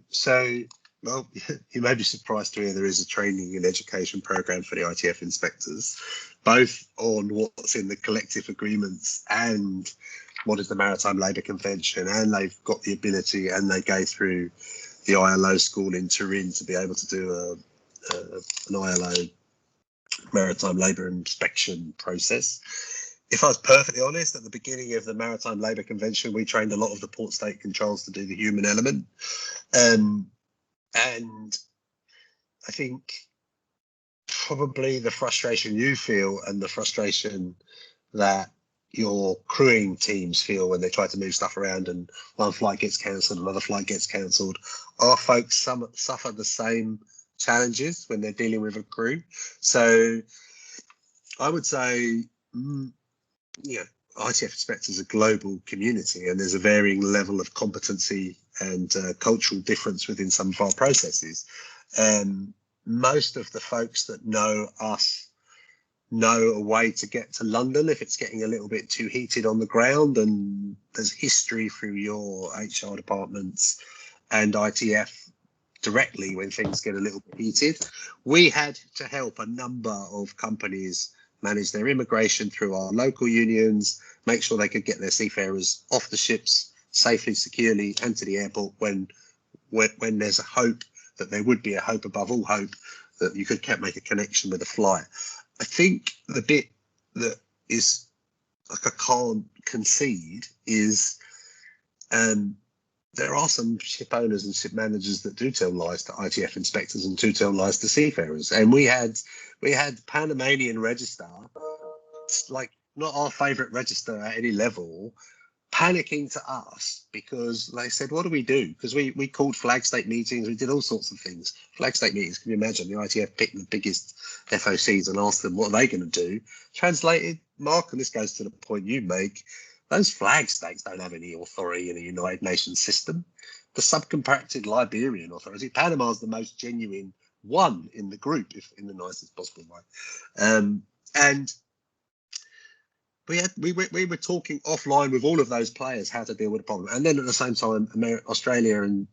So, well, you may be surprised to hear there is a training and education program for the ITF inspectors, both on what's in the collective agreements and what is the Maritime Labour Convention, and they've got the ability, and they go through the ILO school in Turin to be able to do an ILO maritime labour inspection process. If I was perfectly honest, at the beginning of the Maritime Labour Convention, we trained a lot of the port state controls to do the human element. And I think probably the frustration you feel and the frustration that your crewing teams feel when they try to move stuff around and one flight gets cancelled, another flight gets cancelled, our folks suffer the same challenges when they're dealing with a crew. So I would say, ITF inspectors is a global community, and there's a varying level of competency and cultural difference within some of our processes. Most of the folks that know us know a way to get to London if it's getting a little bit too heated on the ground, and there's history through your HR departments and ITF directly when things get a little bit heated. We had to help a number of companies manage their immigration through our local unions, make sure they could get their seafarers off the ships safely, securely, and to the airport when there's a hope that there would be a hope above all hope that you could make a connection with a flight. I think the bit that is like I can't concede is there are some ship owners and ship managers that do tell lies to ITF inspectors and do tell lies to seafarers. And we had Panamanian register, like not our favourite register at any level, panicking to us because they said, what do we do? Because we called flag state meetings, we did all sorts of things. Flag state meetings, can you imagine? The ITF picked the biggest FOCs and asked them what are they going to do. Translated, Mark, and this goes to the point you make, those flag states don't have any authority in the United Nations system. The subcontracted Liberian authority, Panama is the most genuine one in the group, if in the nicest possible way. And we were talking offline with all of those players how to deal with the problem. And then at the same time, Australia and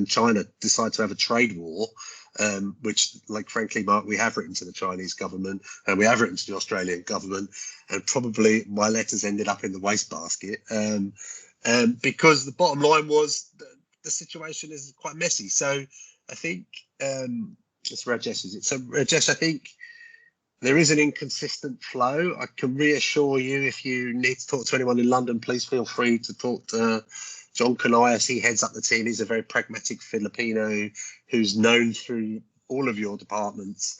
China decide to have a trade war, which, like, frankly, Mark, we have written to the Chinese government and we have written to the Australian government, and probably my letters ended up in the wastebasket because the bottom line was the situation is quite messy. So I think, it's Rajesh, is it? So Rajesh, I think there is an inconsistent flow. I can reassure you, if you need to talk to anyone in London, please feel free to talk to John Canayas. He heads up the team. He's a very pragmatic Filipino who's known through all of your departments.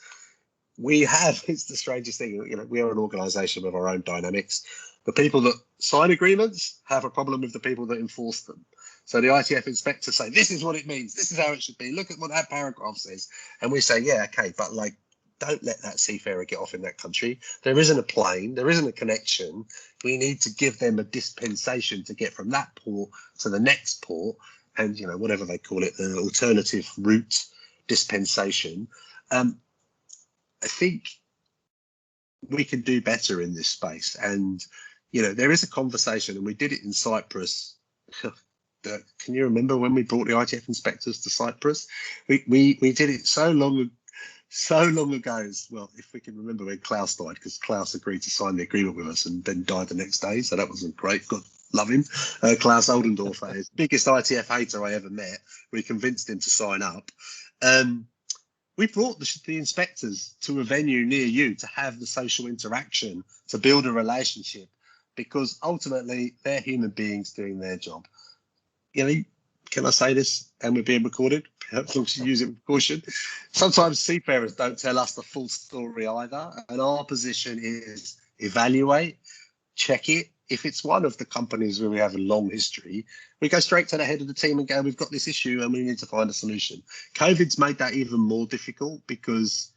We have, it's the strangest thing, we are an organisation with our own dynamics. The people that sign agreements have a problem with the people that enforce them. So the ITF inspectors say, this is what it means. This is how it should be. Look at what that paragraph says. And we say, yeah, okay, but don't let that seafarer get off in that country. There isn't a plane. There isn't a connection. We need to give them a dispensation to get from that port to the next port, and whatever they call it, the alternative route dispensation. I think we can do better in this space. And, you know, there is a conversation, and we did it in Cyprus. Can you remember when we brought the ITF inspectors to Cyprus? We did it so long ago. Well, if we can remember when Klaus died, because Klaus agreed to sign the agreement with us and then died the next day. So that wasn't great. God love him. Klaus Oldendorfer is the biggest ITF hater I ever met. We convinced him to sign up. We brought the inspectors to a venue near you to have the social interaction, to build a relationship, because ultimately they're human beings doing their job. You know, can I say this? And we're being recorded. As long as you use it with caution. Sometimes seafarers don't tell us the full story either. And our position is evaluate, check it. If it's one of the companies where we have a long history, we go straight to the head of the team and go, we've got this issue and we need to find a solution. COVID's made that even more difficult, because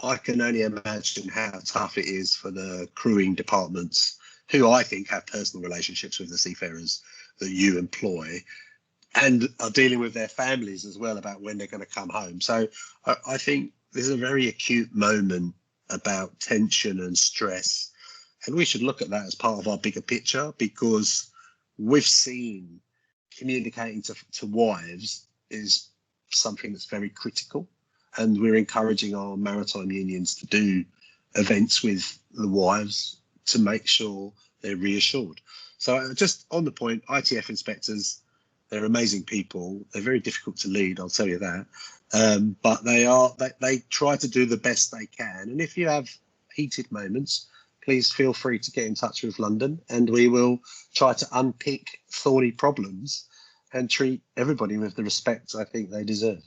I can only imagine how tough it is for the crewing departments, who I think have personal relationships with the seafarers that you employ, and are dealing with their families as well about when they're going to come home. So I think there's a very acute moment about tension and stress. And we should look at that as part of our bigger picture, because we've seen communicating to wives is something that's very critical. And we're encouraging our maritime unions to do events with the wives to make sure they're reassured. So just on the point, ITF inspectors, they're amazing people. They're very difficult to lead, I'll tell you that. But they try to do the best they can. And if you have heated moments, please feel free to get in touch with London, and we will try to unpick thorny problems and treat everybody with the respect I think they deserve.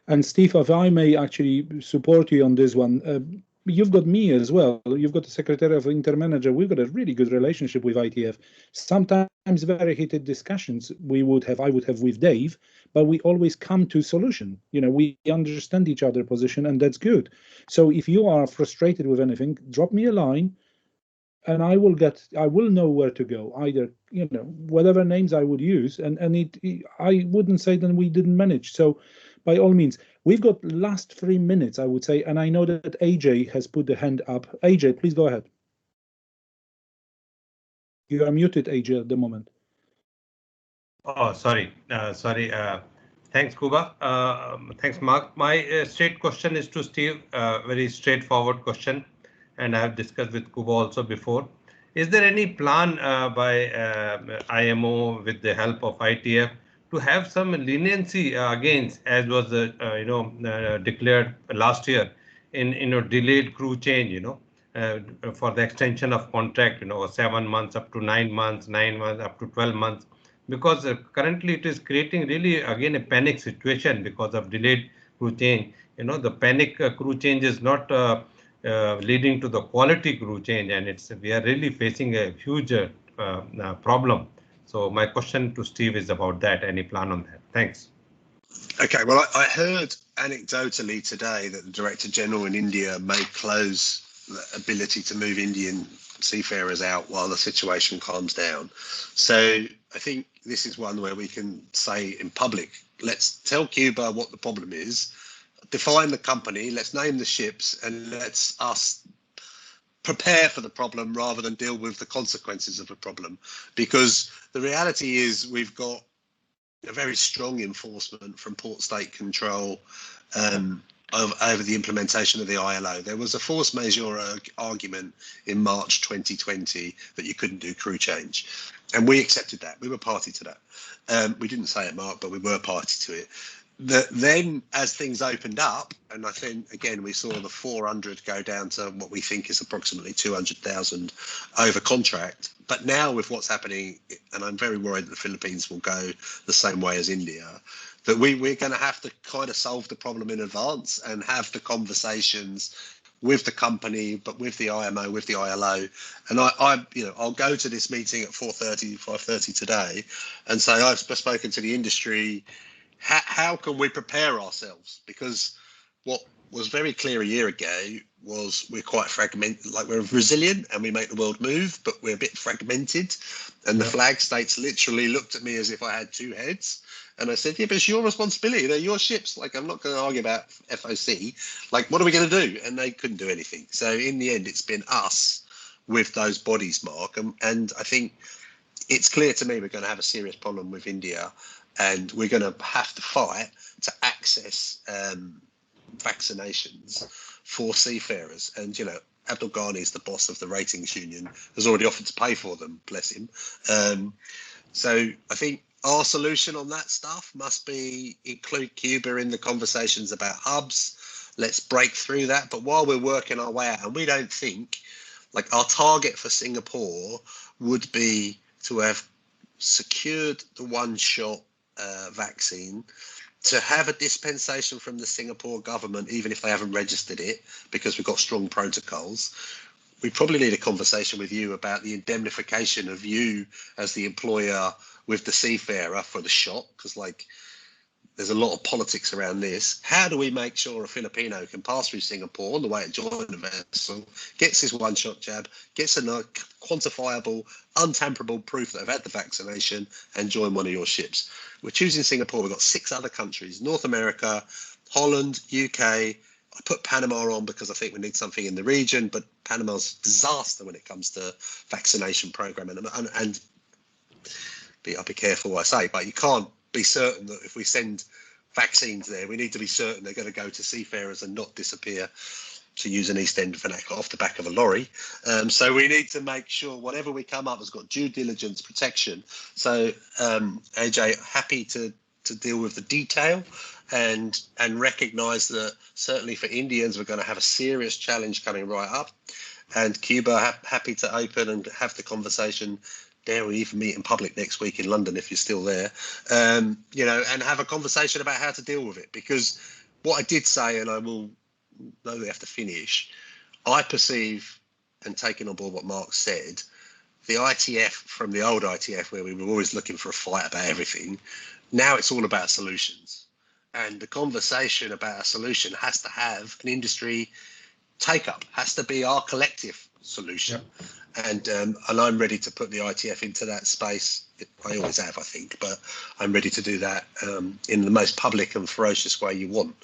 And Steve, if I may actually support you on this one, you've got me as well. You've got the Secretary of InterManager. We've got a really good relationship with ITF. Sometimes very heated discussions I would have with Dave, but we always come to solution. You know, we understand each other's position, and that's good. So if you are frustrated with anything, drop me a line, and I will know where to go. Either, you know, whatever names I would use, and I wouldn't say that we didn't manage. So by all means, we've got last 3 minutes, I would say, and I know that AJ has put the hand up. AJ, please go ahead. You are muted, AJ, at the moment. Oh, sorry. Thanks, Kuba. Thanks, Mark. My straight question is to Steve. Very straightforward question, and I have discussed with Kuba also before. Is there any plan by IMO with the help of ITF to have some leniency against, as was declared last year in delayed crew change, for the extension of contract, 7 months up to 9 months, 9 months up to 12 months, because currently it is creating really again a panic situation because of delayed crew change. The panic crew change is not leading to the quality crew change, and we are really facing a huge problem. So my question to Steve is about that. Any plan on that? Thanks. Okay, well, I heard anecdotally today that the Director General in India may close the ability to move Indian seafarers out while the situation calms down. So I think this is one where we can say in public, let's tell Cuba what the problem is, define the company, let's name the ships, and let's us prepare for the problem rather than deal with the consequences of the problem. Because the reality is we've got a very strong enforcement from port state control over the implementation of the ILO. There was a force majeure argument in March 2020 that you couldn't do crew change. And we accepted that. We were party to that. We didn't say it, Mark, but we were party to it. Then as things opened up, and I think, again, we saw the 400 go down to what we think is approximately 200,000 over contract. But now with what's happening, and I'm very worried that the Philippines will go the same way as India, that we're going to have to kind of solve the problem in advance and have the conversations with the company, but with the IMO, with the ILO. And I'll go to this meeting at 4:30, 5:30 today and say, I've spoken to the industry. How can we prepare ourselves? Because what was very clear a year ago was we're quite fragmented, like we're resilient and we make the world move, but we're a bit fragmented. And the flag states literally looked at me as if I had two heads. And I said, yeah, but it's your responsibility. They're your ships. Like, I'm not going to argue about FOC. Like, what are we going to do? And they couldn't do anything. So in the end, it's been us with those bodies, Mark. And I think it's clear to me we're going to have a serious problem with India, and we're going to have to fight to access vaccinations for seafarers. And, you know, Abdul Ghani is the boss of the ratings union, has already offered to pay for them, bless him. So I think our solution on that stuff must be include Cuba in the conversations about hubs. Let's break through that. But while we're working our way out, and we don't think, like, our target for Singapore would be to have secured the one-shot vaccine, to have a dispensation from the Singapore government, even if they haven't registered it, because we've got strong protocols. We probably need a conversation with you about the indemnification of you as the employer with the seafarer for the shot, because, like, there's a lot of politics around this. How do we make sure a Filipino can pass through Singapore on the way to join the vessel, gets his one-shot jab, gets a quantifiable, untamperable proof that they've had the vaccination, and join one of your ships? We're choosing Singapore. We've got 6 other countries: North America, Holland, UK. I put Panama on because I think we need something in the region, but Panama's a disaster when it comes to vaccination program. And I'll be careful what I say, but you can't be certain that if we send vaccines there, we need to be certain they're going to go to seafarers and not disappear, to use an East End vernacular, off the back of a lorry. So we need to make sure whatever we come up has got due diligence protection. So AJ, happy to deal with the detail and recognise that certainly for Indians, we're going to have a serious challenge coming right up. And Cuba, happy to open and have the conversation. Dare we even meet in public next week in London if you're still there, you know, and have a conversation about how to deal with it. Because what I did say, and I will know we have to finish, I perceive, and taking on board what Mark said, the ITF from the old ITF, where we were always looking for a fight about everything, now it's all about solutions. And the conversation about a solution has to have an industry take up, has to be our collective solution. Yep. And I'm ready to put the ITF into that space. I always have, I think, but I'm ready to do that in the most public and ferocious way you want.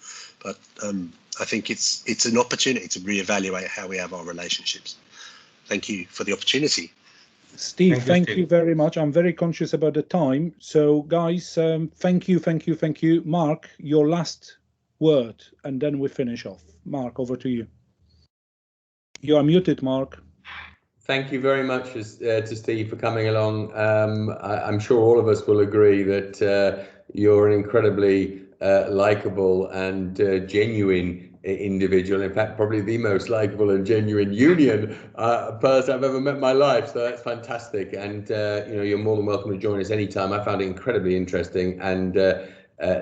But I think it's an opportunity to reevaluate how we have our relationships. Thank you for the opportunity. Steve, thank you very much. I'm very conscious about the time. So, guys, thank you. Mark, your last word, and then we finish off. Mark, over to you. You are muted, Mark. Thank you very much to Steve for coming along. I'm sure all of us will agree that you're an incredibly likable and genuine individual. In fact, probably the most likable and genuine union person I've ever met in my life. So that's fantastic. And you know, you're more than welcome to join us anytime. I found it incredibly interesting. And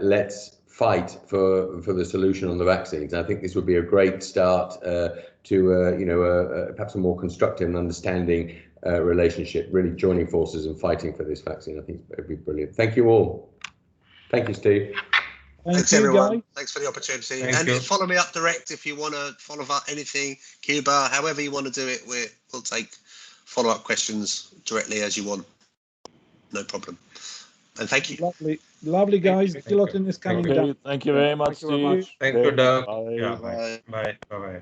let's fight for the solution on the vaccines. I think this would be a great start to you know, perhaps a more constructive and understanding relationship, really joining forces and fighting for this vaccine. I think it'd be brilliant. Thank you all. Thank you, Steve. Thanks everyone. Guys. Thanks for the opportunity. And follow me up direct if you want to follow up anything, Cuba, however you want to do it. We'll take follow-up questions directly as you want. No problem. And thank you. Lovely guys. Guillotine is coming down. Thank you very much, Steve. Thank you, Doug. Bye. Yeah. Bye. Bye.